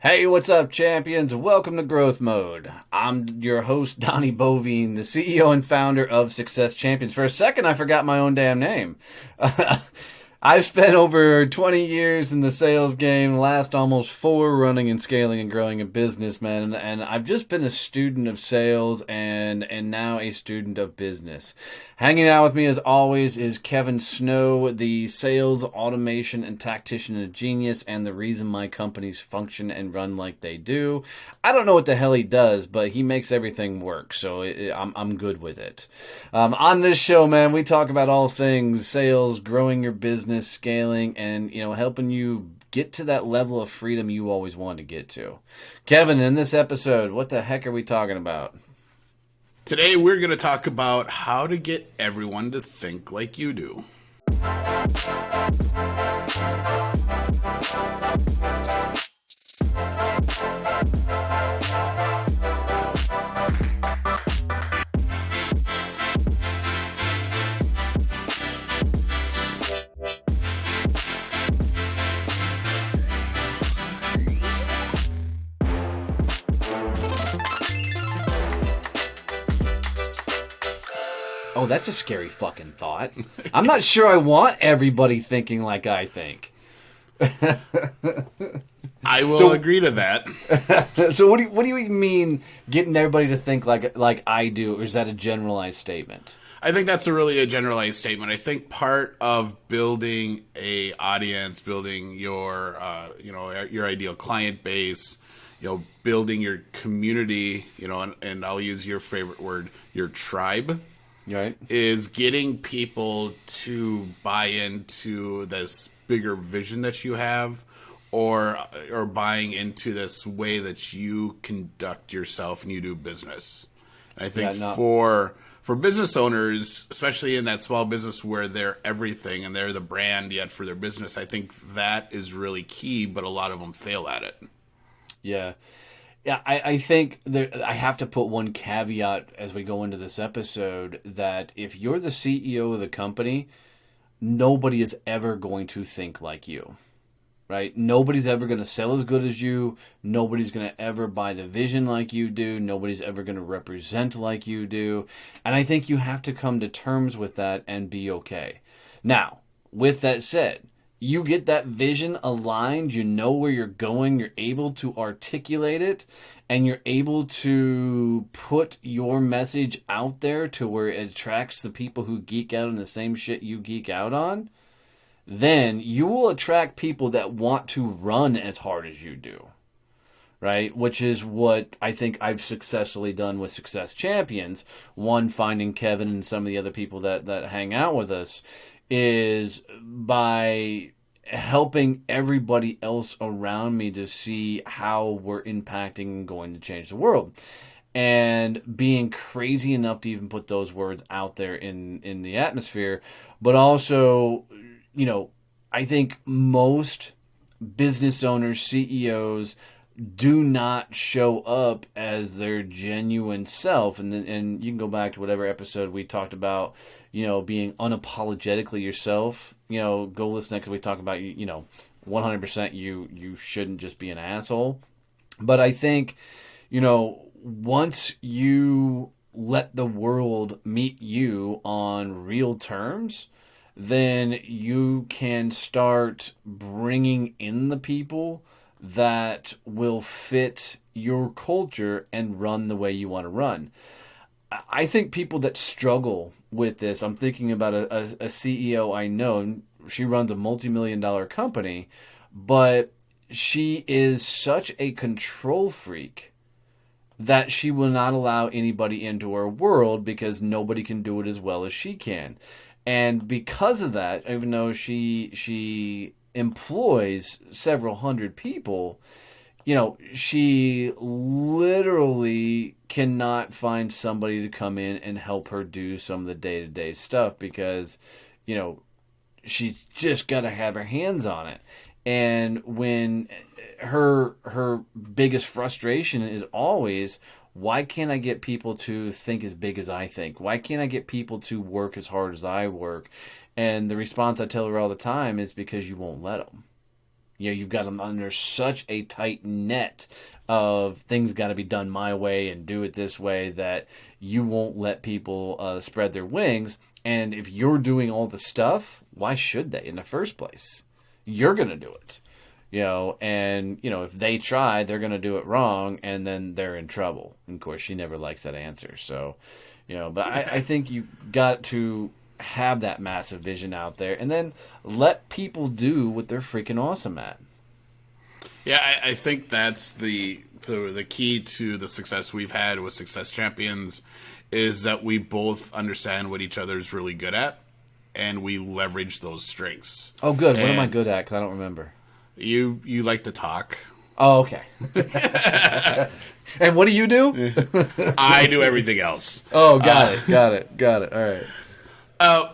Hey, what's up, champions? Welcome to Growth Mode. I'm your host, Donnie Boivin, the CEO and founder of Success Champions. For a second, I forgot my own damn name. I've spent over 20 years in the sales game, last almost 4 running and scaling and growing a business, man. And I've just been a student of sales and now a student of business. Hanging out with me, as always, is Comin Soon, the sales automation and tactician and genius, and the reason my companies function and run like they do. I don't know what the hell he does, but he makes everything work, so I'm good with it. On this show, man, we talk about all things sales, growing your business, scaling, and helping you get to that level of freedom you always wanted to get to. Kevin, in this episode, what the heck are we talking about? Today, we're going to talk about how to get everyone to think like you do. Oh, that's a scary fucking thought. I'm not sure I want everybody thinking like I think. I will agree to that. So what do you mean getting everybody to think like I do, or is that a generalized statement? I think that's a generalized statement. I think part of building a audience, building your your ideal client base, building your community, and I'll use your favorite word, your tribe. Right. Is getting people to buy into this bigger vision that you have, or buying into this way that you conduct yourself and you do business. And I think for business owners, especially in that small business where they're everything and they're the brand yet for their business, I think that is really key, but a lot of them fail at it. Yeah. Yeah, I think I have to put one caveat as we go into this episode that if you're the CEO of the company, nobody is ever going to think like you, right? Nobody's ever going to sell as good as you. Nobody's going to ever buy the vision like you do. Nobody's ever going to represent like you do. And I think you have to come to terms with that and be okay. Now, with that said, you get that vision aligned, you know where you're going, you're able to articulate it, and you're able to put your message out there to where it attracts the people who geek out on the same shit you geek out on, then you will attract people that want to run as hard as you do. Right? Which is what I think I've successfully done with Success Champions. One, finding Kevin and some of the other people that hang out with us, is by helping everybody else around me to see how we're impacting and going to change the world. And being crazy enough to even put those words out there in the atmosphere. But also, I think most business owners, CEOs, do not show up as their genuine self. And you can go back to whatever episode we talked about, being unapologetically yourself. Go listen to that because we talk about, 100% you shouldn't just be an asshole. But I think, once you let the world meet you on real terms, then you can start bringing in the people that will fit your culture and run the way you want to run. I think people that struggle with this, I'm thinking about a CEO I know. She runs a multi-million-dollar company, but she is such a control freak that she will not allow anybody into her world because nobody can do it as well as she can. And because of that, even though she employs several hundred people, she literally cannot find somebody to come in and help her do some of the day-to-day stuff because, she's just got to have her hands on it. And when her biggest frustration is always, why can't I get people to think as big as I think? Why can't I get people to work as hard as I work? And the response I tell her all the time is because you won't let them. You've got them under such a tight net of things got to be done my way and do it this way that you won't let people spread their wings. And if you're doing all the stuff, why should they in the first place? You're going to do it. And if they try, they're going to do it wrong, and then they're in trouble. And of course, she never likes that answer. So, but I think you got to have that massive vision out there, and then let people do what they're freaking awesome at. Yeah, I think that's the key to the success we've had with Success Champions is that we both understand what each other is really good at, and we leverage those strengths. Oh, good. What am I good at? Because I don't remember. You like to talk. Oh, okay. And what do you do? I do everything else. Oh, got it. All right.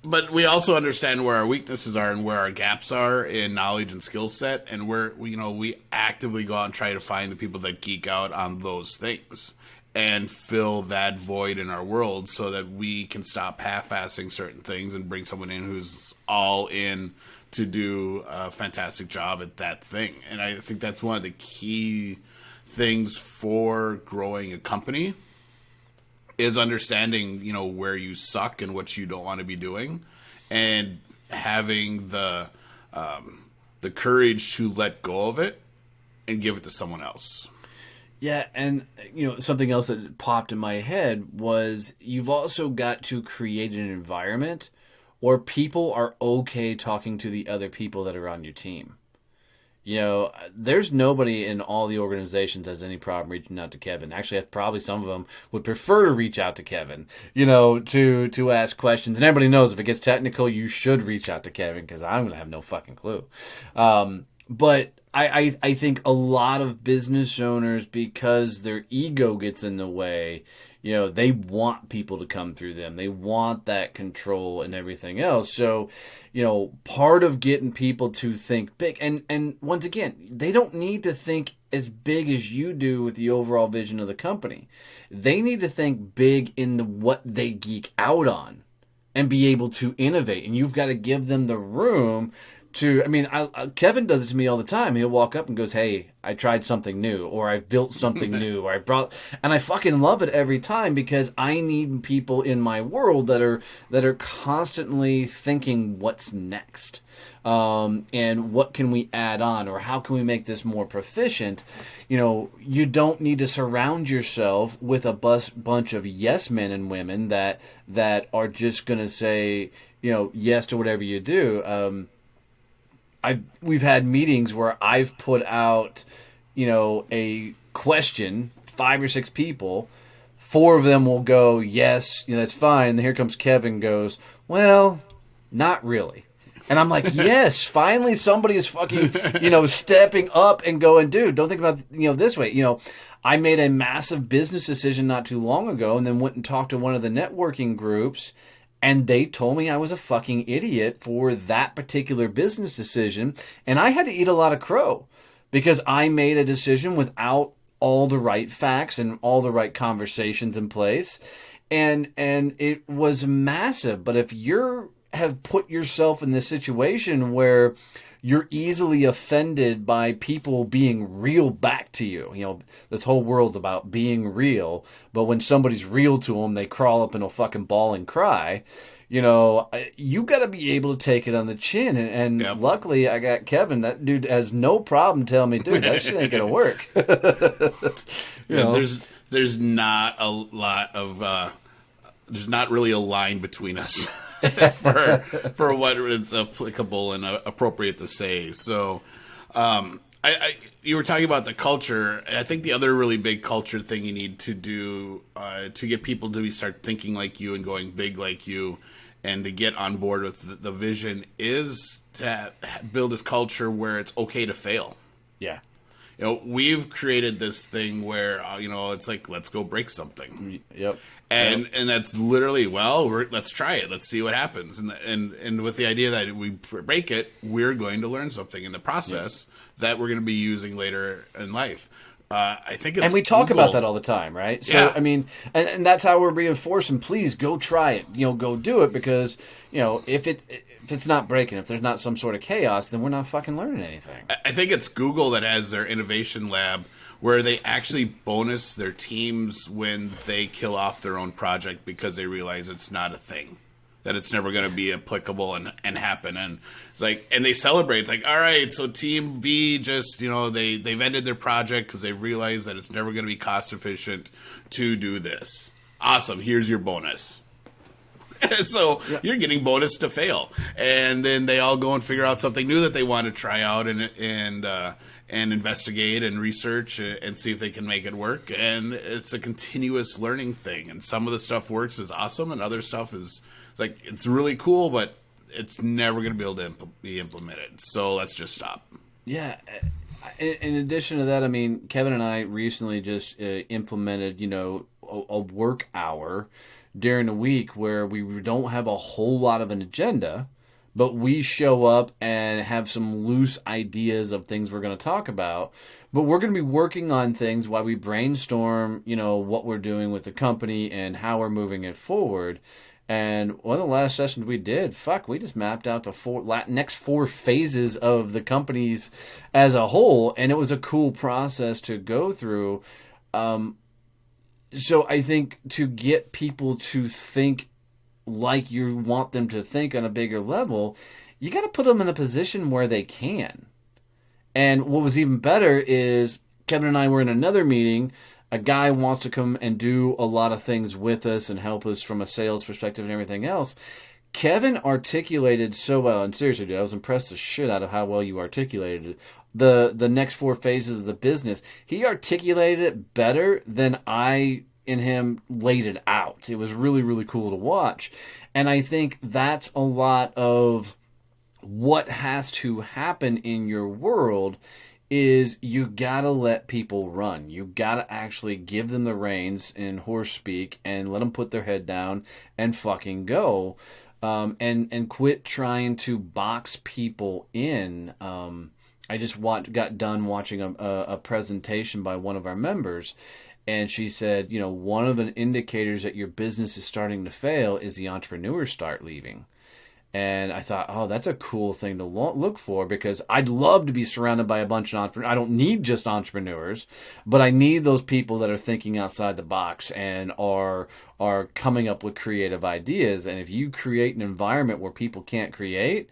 But we also understand where our weaknesses are and where our gaps are in knowledge and skill set, and we actively go out and try to find the people that geek out on those things and fill that void in our world so that we can stop half-assing certain things and bring someone in who's all in to do a fantastic job at that thing. And I think that's one of the key things for growing a company is understanding, where you suck and what you don't want to be doing, and having the courage to let go of it and give it to someone else. Yeah, and something else that popped in my head was you've also got to create an environment where people are okay talking to the other people that are on your team. There's nobody in all the organizations that has any problem reaching out to Kevin. Actually, probably some of them would prefer to reach out to Kevin, to ask questions. And everybody knows if it gets technical, you should reach out to Kevin because I'm going to have no fucking clue. But I think a lot of business owners, because their ego gets in the way, they want people to come through them. They want that control and everything else. So, part of getting people to think big, and once again, they don't need to think as big as you do with the overall vision of the company. They need to think big in what they geek out on and be able to innovate. And you've got to give them the room Kevin does it to me all the time. He'll walk up and goes, "Hey, I tried something new," or "I've built something new," or and I fucking love it every time because I need people in my world that are constantly thinking what's next, and what can we add on, or how can we make this more proficient. You don't need to surround yourself with a bunch of yes men and women that are just going to say, yes to whatever you do. We've had meetings where I've put out, a question, 5 or 6 people, 4 of them will go, yes, that's fine. And here comes Kevin goes, well, not really. And I'm like, yes, finally somebody is fucking, stepping up and going, dude, don't think about, this way. I made a massive business decision not too long ago and then went and talked to one of the networking groups. And they told me I was a fucking idiot for that particular business decision. And I had to eat a lot of crow because I made a decision without all the right facts and all the right conversations in place. And it was massive. But if you have put yourself in this situation where you're easily offended by people being real back to you. This whole world's about being real, but when somebody's real to them, they crawl up in a fucking ball and cry. You got to be able to take it on the chin. And Yep. Luckily, I got Kevin. That dude has no problem telling me, dude, that shit ain't going to work. There's not a lot of... there's not really a line between us for what is applicable and appropriate to say. So, you were talking about the culture. I think the other really big culture thing you need to do to get people to start thinking like you and going big like you, and to get on board with the vision is to build this culture where it's okay to fail. Yeah. We've created this thing where, it's like, let's go break something. Yep. And that's literally, let's try it. Let's see what happens. And with the idea that we break it, we're going to learn something in the process that we're going to be using later in life. I think it's And we talk about that Google. all the time, right? So, Yeah, I mean, and that's how we're reinforcing. Please go try it. Go do it because if it's not breaking, if there's not some sort of chaos, then we're not fucking learning anything. I think it's Google that has their innovation lab where they actually bonus their teams when they kill off their own project because they realize it's not a thing, that it's never going to be applicable and happen. And it's like, and they celebrate. It's like, all right, so team B just, they've ended their project because they realized that it's never going to be cost efficient to do this. Awesome. Here's your bonus. So you're getting bonus to fail, and then they all go and figure out something new that they want to try out and investigate and research and see if they can make it work. And it's a continuous learning thing. And some of the stuff works is awesome, and other stuff is like it's really cool, but it's never going to be able to be implemented. So let's just stop. Yeah. In addition to that, I mean, Kevin and I recently just implemented, a work hour during the week where we don't have a whole lot of an agenda, but we show up and have some loose ideas of things we're going to talk about. But we're going to be working on things while we brainstorm, what we're doing with the company and how we're moving it forward. And one of the last sessions we did, we just mapped out the next 4 phases of the companies as a whole, and it was a cool process to go through. So I think to get people to think like you want them to think on a bigger level, you got to put them in a position where they can. And what was even better is Kevin and I were in another meeting. A guy wants to come and do a lot of things with us and help us from a sales perspective and everything else. Kevin articulated so well, and seriously, dude, I was impressed the shit out of how well you articulated it. The next 4 phases of the business, he articulated it better than I and him laid it out. It was really, really cool to watch. And I think that's a lot of what has to happen in your world is you gotta let people run. You gotta actually give them the reins in horse speak and let them put their head down and fucking go. And quit trying to box people in. I just got done watching a presentation by one of our members, and she said, one of the indicators that your business is starting to fail is the entrepreneurs start leaving. And I thought, oh, that's a cool thing to look for, because I'd love to be surrounded by a bunch of entrepreneurs. I don't need just entrepreneurs, but I need those people that are thinking outside the box and are coming up with creative ideas. And if you create an environment where people can't create,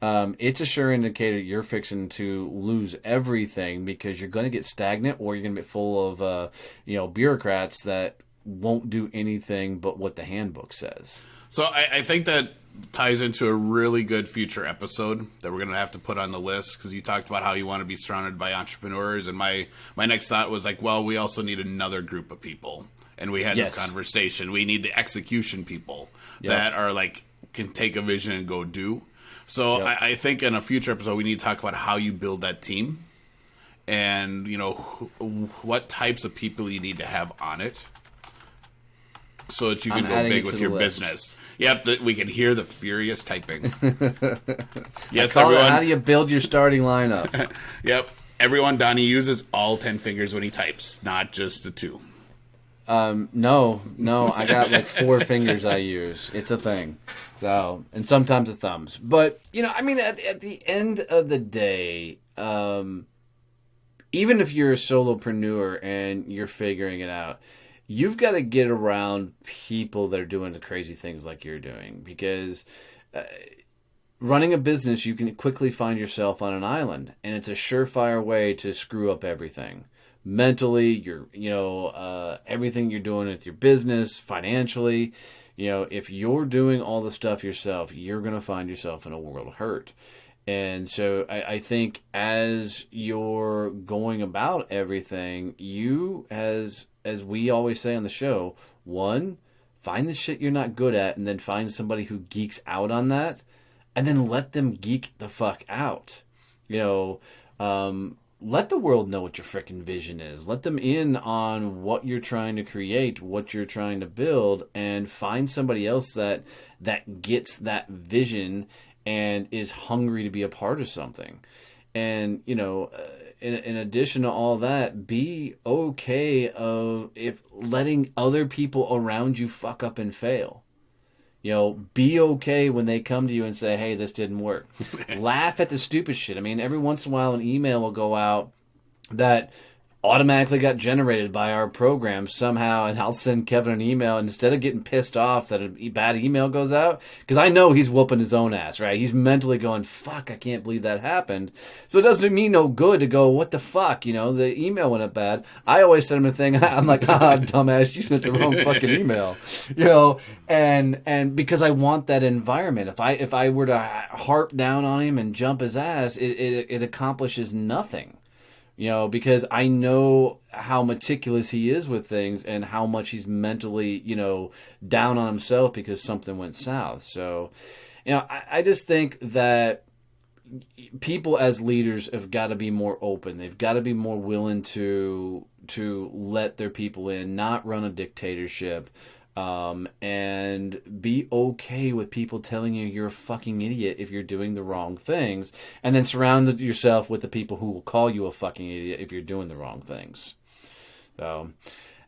it's a sure indicator you're fixing to lose everything, because you're going to get stagnant, or you're going to be full of bureaucrats that won't do anything but what the handbook says. So I think that ties into a really good future episode that we're going to have to put on the list, because you talked about how you want to be surrounded by entrepreneurs, and my next thought was like, well, we also need another group of people, and we had this conversation. We need the execution people that are like can take a vision and go do. So I think in a future episode we need to talk about how you build that team, and what types of people you need to have on it, so that you can go big with your business. Yep, we can hear the furious typing. Yes, everyone. How do you build your starting lineup? Yep, everyone. Donnie uses all 10 fingers when he types, not just the 2. No, I got like 4 fingers I use. It's a thing. So, and sometimes it's thumbs. But, at the end of the day, even if you're a solopreneur and you're figuring it out, you've got to get around people that are doing the crazy things like you're doing, because running a business, you can quickly find yourself on an island, and it's a surefire way to screw up everything. Mentally, everything you're doing with your business, financially. If you're doing all the stuff yourself, you're going to find yourself in a world of hurt. And so I think as you're going about everything, you, as we always say on the show, one, find the shit you're not good at, and then find somebody who geeks out on that, and then let them geek the fuck out. Let the world know what your freaking vision is. Let them in on what you're trying to create, what you're trying to build, and find somebody else that gets that vision and is hungry to be a part of something. And, in addition to all that, be okay of if letting other people around you fuck up and fail. Be okay when they come to you and say, hey, this didn't work. Laugh at the stupid shit. I mean, every once in a while an email will go out that automatically got generated by our program somehow, and I'll send Kevin an email, and instead of getting pissed off that a bad email goes out, because I know he's whooping his own ass, right? He's mentally going, fuck, I can't believe that happened. So it doesn't mean no good to go, what the fuck, the email went up bad. I always send him a thing, I'm like, dumbass, you sent the wrong fucking email. And because I want that environment. If I were to harp down on him and jump his ass, it accomplishes nothing. Because I know how meticulous he is with things and how much he's mentally, down on himself because something went south. So, I just think that people as leaders have got to be more open. They've got to be more willing to let their people in, not run a dictatorship. And be okay with people telling you you're a fucking idiot if you're doing the wrong things, and then surround yourself with the people who will call you a fucking idiot if you're doing the wrong things. So,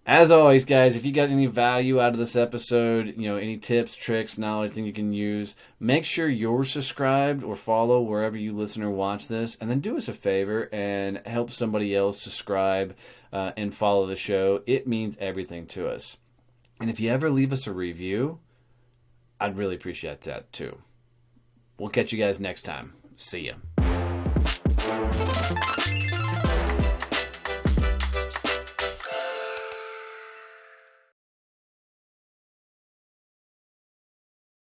as always, guys, if you got any value out of this episode, any tips, tricks, knowledge, thing you can use, make sure you're subscribed or follow wherever you listen or watch this, and then do us a favor and help somebody else subscribe and follow the show. It means everything to us. And if you ever leave us a review, I'd really appreciate that too. We'll catch you guys next time. See ya.